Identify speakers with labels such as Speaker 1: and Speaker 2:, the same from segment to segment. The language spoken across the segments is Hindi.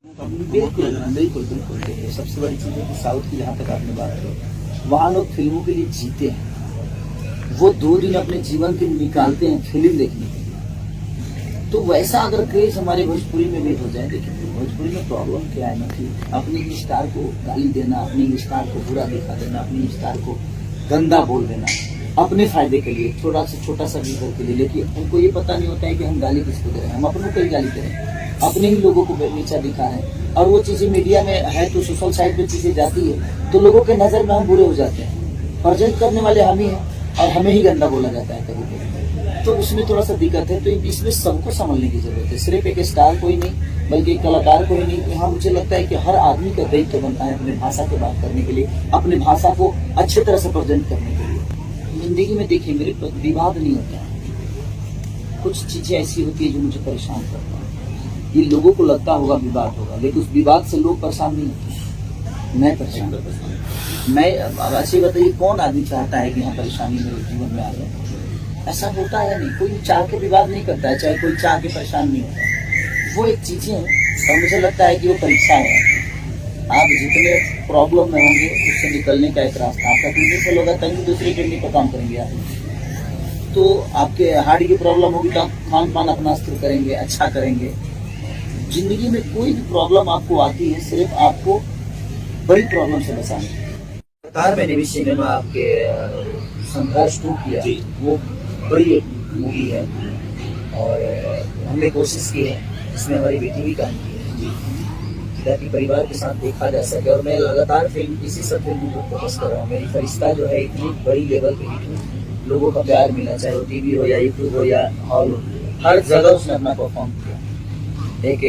Speaker 1: बिल्कुल बिल्कुल बिल्कुल। देखिए, सबसे बड़ी चीज़ है कि साउथ की जहाँ तक आपने बात की, वहाँ लोग फिल्मों के लिए जीते हैं। वो 2 दिन अपने जीवन के निकालते हैं फिल्म देखने के लिए। तो वैसा अगर क्रेज हमारे भोजपुरी में भी हो जाए, देखिए भोजपुरी में प्रॉब्लम क्या है ना कि अपने ही स्टार को गाली देना, अपने ही स्टार को बुरा दिखा देना, अपने ही स्टार को गंदा बोल देना, अपने फायदे के लिए, छोटा सा व्यूवर के लिए। लेकिन उनको ये पता नहीं होता है कि हम गाली किसको दे रहे हैं, हम अपनों को ही गाली दे रहे हैं, अपने ही लोगों को नीचा दिखा रहे हैं। और वो चीजें मीडिया में है तो सोशल साइट पे चीजें जाती है तो लोगों के नजर में हम बुरे हो जाते हैं। प्रेजेंट करने वाले हम ही हैं और हमें ही गंदा बोला जाता है कभी कभी। तो उसमें थोड़ा सा दिक्कत है। तो इसमें सबको संभलने की जरूरत है। सिर्फ एक स्टार कोई नहीं, बल्कि एक कलाकार कोई नहीं। यहाँ मुझे लगता है कि हर आदमी का दायित्व बनता है अपनी भाषा की बात करने के लिए, अपनी भाषा को अच्छी तरह से प्रेजेंट करने के लिए। जिंदगी में देखिए मेरे विवाद नहीं होता है, कुछ चीजें ऐसी होती है जो मुझे परेशान करता है। ये लोगों को लगता होगा विवाद होगा, लेकिन उस विवाद से लोग परेशान नहीं होते, मैं परेशान करता। मैं ऐसे बताइए कौन आदमी चाहता है कि यहाँ परेशानी मेरे जीवन में आ जाए? ऐसा होता है नहीं, कोई चाह के विवाद नहीं करता है, चाहे कोई चाह के परेशान नहीं होता। वो एक चीजें हैं और मुझे लगता है कि वो परीक्षा है। आप जितने प्रॉब्लम में होंगे उससे निकलने का एक रास्ता आपका बिजनेस से होगा, तभी दूसरी बिल्डिंग पर काम करेंगे आप। तो आपके हार्ट की प्रॉब्लम होगी तो आप खान पान अपना स्थिर करेंगे, अच्छा करेंगे। जिंदगी में कोई भी प्रॉब्लम आपको आती है सिर्फ आपको बड़ी प्रॉब्लम से बचाना है। कतार मैंने भी सिनेमा आपके संघर्ष 2 किया, वो बड़ी मूवी है और हमने कोशिश की है इसमें हमारी बेटी भी काम की है ताकि परिवार के साथ देखा जा सके। और मैं लगातार फिल्म इसी सब फिल्मों को फोकस कर रहा हूँ। मेरी फरिश्ता जो है इतनी बड़ी लेवल पे हिट हुई, लोगों का प्यार मिला, चाहे वो टीवी हो या यूट्यूब हो या हॉल हो, हर जगह उसने अपना परफॉर्म किया। एक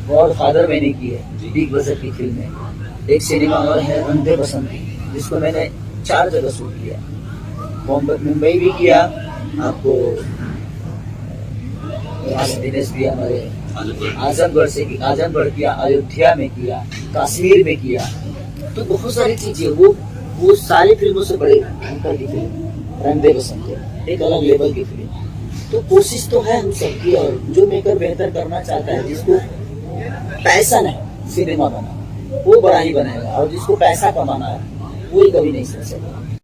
Speaker 1: गॉड फादर मैंने की है, बिग बजट की फिल्म है। एक सिनेमा और है रंधे बसंती, जिसको मैंने 4 जगह शूट किया, मुंबई भी किया, आपको दिनेश भी हमारे आजमगढ़ किया, अयोध्या में किया, कश्मीर में किया। तो बहुत सारी चीजें वो सारी फिल्मों से बड़े अंतर की फिल्म रंधे बसंती, एक अलग लेवल की फिल्म। तो कोशिश तो है हम सबकी, और जो मेकर बेहतर करना चाहता है, जिसको पैसा नहीं सिनेमा बना वो बड़ा ही बनाएगा, और जिसको पैसा कमाना है वो ही कभी नहीं सोच सकता।